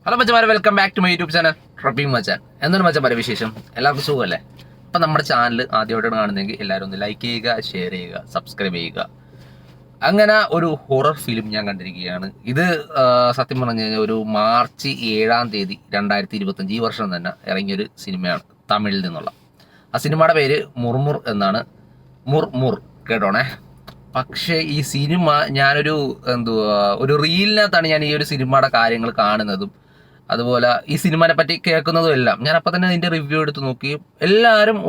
Hello മച്ചന്മാരെ, welcome back to my YouTube channel tripping മച്ചാൻ. എന്താണ് മച്ചന്മാരെ വിശേഷം? എല്ലാവർക്കും സുഖമല്ലേ? അപ്പം നമ്മുടെ ചാനൽ ആദ്യമായിട്ടാണ് കാണുന്നതെങ്കിൽ എല്ലാവരും ഒന്ന് ലൈക്ക് ചെയ്യുക, ഷെയർ ചെയ്യുക, സബ്സ്ക്രൈബ് ചെയ്യുക. അങ്ങനെ ഒരു ഹൊറർ ഫിലിം ഞാൻ കണ്ടിരിക്കുകയാണ്. ഇത് സത്യം പറഞ്ഞു കഴിഞ്ഞാൽ ഒരു മാർച്ച് 7-ാം തീയതി 2025 ഈ വർഷം തന്നെ ഇറങ്ങിയൊരു സിനിമയാണ്, തമിഴിൽ നിന്നുള്ള. ആ സിനിമയുടെ പേര് മുർമുർ എന്നാണ്. മുർ കേട്ടോണേ. പക്ഷേ ഈ സിനിമ ഞാനൊരു ഒരു റീലിനകത്താണ് ഞാൻ ഈ ഒരു സിനിമയുടെ കാര്യങ്ങൾ കാണുന്നതും അതുപോലെ ഈ സിനിമയെ പറ്റി കേൾക്കുന്നതും എല്ലാം. ഞാൻ അപ്പം തന്നെ ഇതിൻ്റെ റിവ്യൂ എടുത്ത് നോക്കി.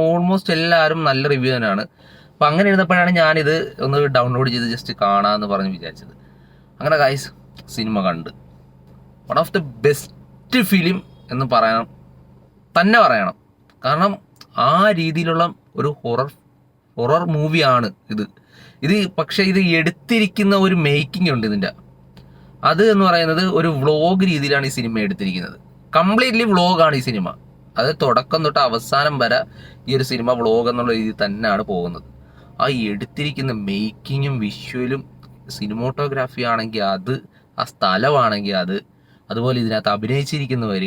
ഓൾമോസ്റ്റ് എല്ലാവരും നല്ല റിവ്യൂ തന്നെയാണ്. അപ്പം അങ്ങനെ ഇരുന്നപ്പോഴാണ് ഞാനിത് ഒന്ന് ഡൗൺലോഡ് ചെയ്ത് ജസ്റ്റ് കാണാമെന്ന് പറഞ്ഞ് വിചാരിച്ചത്. അങ്ങനെ ഗൈസ്, സിനിമ കണ്ട് one of the best film എന്ന് പറയണം. കാരണം ആ രീതിയിലുള്ള ഒരു ഹൊറർ മൂവിയാണ് പക്ഷേ ഇത് എടുത്തിരിക്കുന്ന ഒരു മേക്കിംഗ് ഉണ്ട് ഇതിൻ്റെ. അത് എന്ന് പറയുന്നത് ഒരു വ്ളോഗ് രീതിയിലാണ് ഈ സിനിമ എടുത്തിരിക്കുന്നത്. കംപ്ലീറ്റ്ലി വ്ളോഗാണ് ഈ സിനിമ. അത് തുടക്കം തൊട്ട് അവസാനം വരെ ഈ ഒരു സിനിമ വ്ളോഗ് എന്നുള്ള രീതിയിൽ തന്നെയാണ് പോകുന്നത്. ആ എടുത്തിരിക്കുന്ന മേക്കിങ്ങും വിഷ്വലും സിനിമോട്ടോഗ്രാഫി ആണെങ്കിൽ അത്, ആ സ്ഥലമാണെങ്കിൽ അത്, അതുപോലെ ഇതിനകത്ത് അഭിനയിച്ചിരിക്കുന്നവർ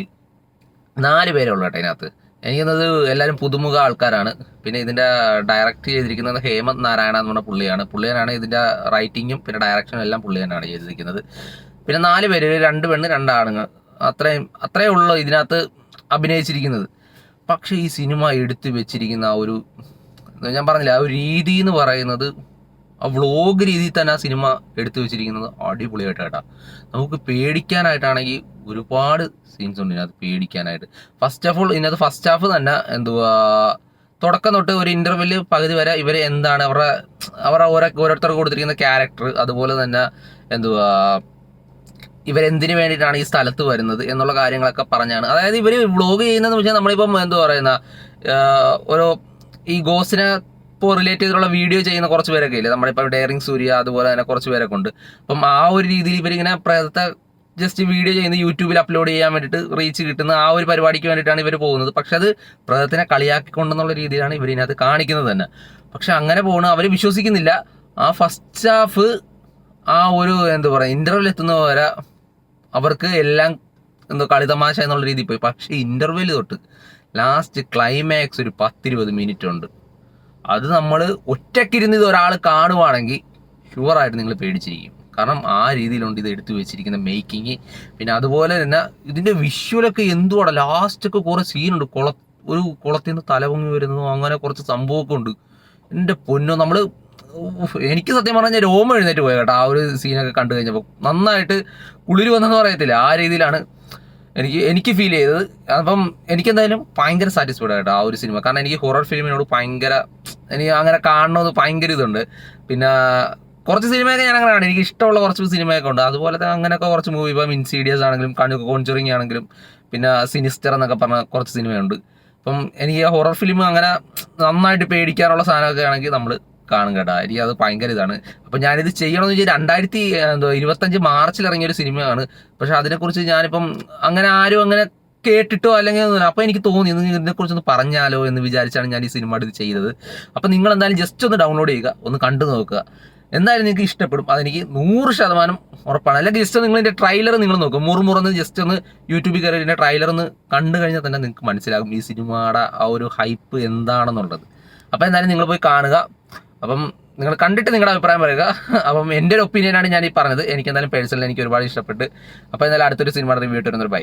4 പേരേ ഉള്ളൂ കേട്ടോ ഇതിനകത്ത്. എനിക്കുന്നത് എല്ലാവരും പുതുമുഖ ആൾക്കാരാണ്. പിന്നെ ഇതിൻ്റെ ഡയറക്റ്റ് ചെയ്തിരിക്കുന്നത് ഹേമന്ത് നാരായണ എന്ന് പറഞ്ഞ പുള്ളിയാണ് ഇതിൻ്റെ റൈറ്റിങ്ങും പിന്നെ ഡയറക്ഷനും എല്ലാം പുള്ളി തന്നെയാണ് ചെയ്തിരിക്കുന്നത്. പിന്നെ 4 പേര്, 2 പെണ്ണ് 2 ആണുങ്ങൾ, അത്രേ ഉള്ളൂ ഇതിനകത്ത് അഭിനയിച്ചിരിക്കുന്നത്. പക്ഷേ ഈ സിനിമ എടുത്തു വെച്ചിരിക്കുന്ന ആ ഒരു, ഞാൻ പറഞ്ഞില്ല, ആ ഒരു രീതി എന്ന് പറയുന്നത്, ആ വ്ളോഗ് രീതിയിൽ തന്നെ ആ സിനിമ എടുത്തു വെച്ചിരിക്കുന്നത് അടിപൊളിയായിട്ട് കേട്ടോ. നമുക്ക് പേടിക്കാനായിട്ടാണെങ്കിൽ ഒരുപാട് സീൻസ് ഉണ്ട് ഇതിനകത്ത് പേടിക്കാനായിട്ട്. ഫസ്റ്റ് ഹാഫ് തന്നെ തുടക്കം തൊട്ട് ഒരു ഇന്റർവെല് പകുതി വരെ ഇവർ എന്താണ് അവരുടെ ഓരോരുത്തർക്ക് കൊടുത്തിരിക്കുന്ന ക്യാരക്ടർ, അതുപോലെ തന്നെ ഇവരെന്തിനു വേണ്ടിയിട്ടാണ് ഈ സ്ഥലത്ത് വരുന്നത് എന്നുള്ള കാര്യങ്ങളൊക്കെ പറഞ്ഞാണ്. അതായത് ഇവർ വ്ളോഗ് ചെയ്യുന്നതെന്ന് വെച്ചാൽ നമ്മളിപ്പം ഓരോ ഈ ഗോസിനെ ഇപ്പോൾ റിലേറ്റ് ചെയ്തിട്ടുള്ള വീഡിയോ ചെയ്യുന്ന കുറച്ച് പേരൊക്കെ ഇല്ലേ, നമ്മളിപ്പോൾ ഡെയറിങ് സൂര്യ അതുപോലെ തന്നെ കുറച്ച് പേരൊക്കെ ഉണ്ട്. അപ്പം ആ ഒരു രീതിയിൽ ഇവരിങ്ങനെ പ്രേതത്തെ ജസ്റ്റ് വീഡിയോ ചെയ്യുന്ന യൂട്യൂബിൽ അപ്ലോഡ് ചെയ്യാൻ വേണ്ടിയിട്ട് റീച്ച് കിട്ടുന്ന ആ ഒരു പരിപാടിക്ക് വേണ്ടിയിട്ടാണ് ഇവർ പോകുന്നത്. പക്ഷെ അത് പ്രേതത്തിനെ കളിയാക്കിക്കൊണ്ടെന്നുള്ള രീതിയിലാണ് ഇവരിനകത്ത് കാണിക്കുന്നത് തന്നെ. പക്ഷെ അങ്ങനെ പോകുന്നത് അവർ വിശ്വസിക്കുന്നില്ല. ആ ഫസ്റ്റ് ഹാഫ് ആ ഒരു ഇന്റർവെൽ എത്തുന്നവരെ അവർക്ക് എല്ലാം കളിതമാശ എന്നുള്ള രീതിയിൽ പോയി. പക്ഷെ ഇന്റർവെൽ തൊട്ട് ലാസ്റ്റ് ക്ലൈമാക്സ് ഒരു 10-20 മിനിറ്റ് ഉണ്ട്. അത് നമ്മൾ ഒറ്റക്കിരുന്ന് ഇത് ഒരാൾ കാണുവാണെങ്കിൽ ഷുവറായിട്ട് നിങ്ങൾ പേടിച്ചിരിക്കും. കാരണം ആ രീതിയിലുണ്ട് ഇത് എടുത്തു വെച്ചിരിക്കുന്ന മേക്കിങ്. പിന്നെ അതുപോലെ തന്നെ ഇതിൻ്റെ വിഷ്വലൊക്കെ എന്തുവാണ്, ലാസ്റ്റൊക്കെ കുറേ സീനുണ്ട്. ഒരു കുളത്തിൽ നിന്ന് തലപൊങ്ങി വരുന്നതും അങ്ങനെ കുറച്ച് സംഭവമൊക്കെ ഉണ്ട്. എൻ്റെ പൊന്നോ, എനിക്ക് സത്യം പറഞ്ഞാൽ രോമം എഴുന്നേറ്റ് പോയ കേട്ടോ ആ ഒരു സീനൊക്കെ കണ്ടു കഴിഞ്ഞപ്പോൾ. നന്നായിട്ട് കുളിര് വന്നെന്ന് പറയത്തില്ല, ആ രീതിയിലാണ് എനിക്ക് ഫീൽ ചെയ്തത്. അപ്പം എനിക്കെന്തായാലും ഭയങ്കര സാറ്റിസ്ഫൈഡ് ആയിട്ടോ ആ ഒരു സിനിമ. കാരണം എനിക്ക് ഹൊറർ ഫിലിമിനോട് എനിക്ക് അങ്ങനെ കാണണമെന്ന് ഭയങ്കര ഇതുണ്ട്. പിന്നെ കുറച്ച് സിനിമയൊക്കെ ഞാൻ അങ്ങനെ കാണും, എനിക്ക് ഇഷ്ടമുള്ള കുറച്ച് സിനിമയൊക്കെ ഉണ്ട്. അതുപോലെ തന്നെ അങ്ങനെയൊക്കെ കുറച്ച് മൂവി, ഇപ്പം ഇൻസീഡിയസ് ആണെങ്കിലും കോൺജറിങ് ആണെങ്കിലും പിന്നെ സിനിസ്റ്റർ എന്നൊക്കെ പറഞ്ഞ കുറച്ച് സിനിമയുണ്ട്. അപ്പം എനിക്ക് ഹൊറർ ഫിലിം അങ്ങനെ നന്നായിട്ട് പേടിക്കാനുള്ള സാധനമൊക്കെ ആണെങ്കിൽ നമ്മൾ കാണും കേട്ടോ. എനിക്ക് അത് ഭയങ്കര ഇതാണ്. അപ്പം ഞാനിത് ചെയ്യണമെന്ന് വെച്ചാൽ 2025 മാർച്ചിൽ ഇറങ്ങിയൊരു സിനിമയാണ്. പക്ഷെ അതിനെക്കുറിച്ച് ഞാനിപ്പം ആരും അങ്ങനെ കേട്ടിട്ടോ അല്ലെങ്കിൽ അപ്പം എനിക്ക് തോന്നി ഇതിനെക്കുറിച്ചൊന്ന് പറഞ്ഞാലോ എന്ന് വിചാരിച്ചാണ് ഞാൻ ഈ സിനിമ ഇത് ചെയ്തത്. അപ്പം നിങ്ങൾ എന്തായാലും ജസ്റ്റ് ഒന്ന് ഡൗൺലോഡ് ചെയ്യുക, ഒന്ന് കണ്ടു നോക്കുക. എന്തായാലും നിങ്ങൾക്ക് ഇഷ്ടപ്പെടും, അതെനിക്ക് 100% ഉറപ്പാണ്. അല്ലെങ്കിൽ ജസ്റ്റ് നിങ്ങൾ ഇതിൻ്റെ ട്രailer നിങ്ങൾ നോക്കും, മുറുമുറന്ന് ജസ്റ്റ് ഒന്ന് യൂട്യൂബിൽ കയറി ഇതിൻ്റെ ട്രailer ഒന്ന് കണ്ടു കഴിഞ്ഞാൽ തന്നെ നിങ്ങൾക്ക് മനസ്സിലാകും ഈ സിനിമയുടെ ആ ഒരു ഹൈപ്പ് എന്താണെന്നുള്ളത്. അപ്പം എന്തായാലും നിങ്ങൾ പോയി കാണുക. അപ്പം നിങ്ങൾ കണ്ടിട്ട് നിങ്ങളുടെ അഭിപ്രായം പറയുക. അപ്പം എൻ്റെ ഒരു ഒപ്പീനിയനാണ് ഞാൻ ഈ പറഞ്ഞത്. എനിക്ക് എന്തായാലും പേഴ്സണലി എനിക്ക് ഒരുപാട് ഇഷ്ടപ്പെട്ട്. അപ്പോൾ എന്തായാലും അടുത്തൊരു സിനിമയുടെ റിവ്യൂ ഇട്ടിരുന്നൊരു ബൈ.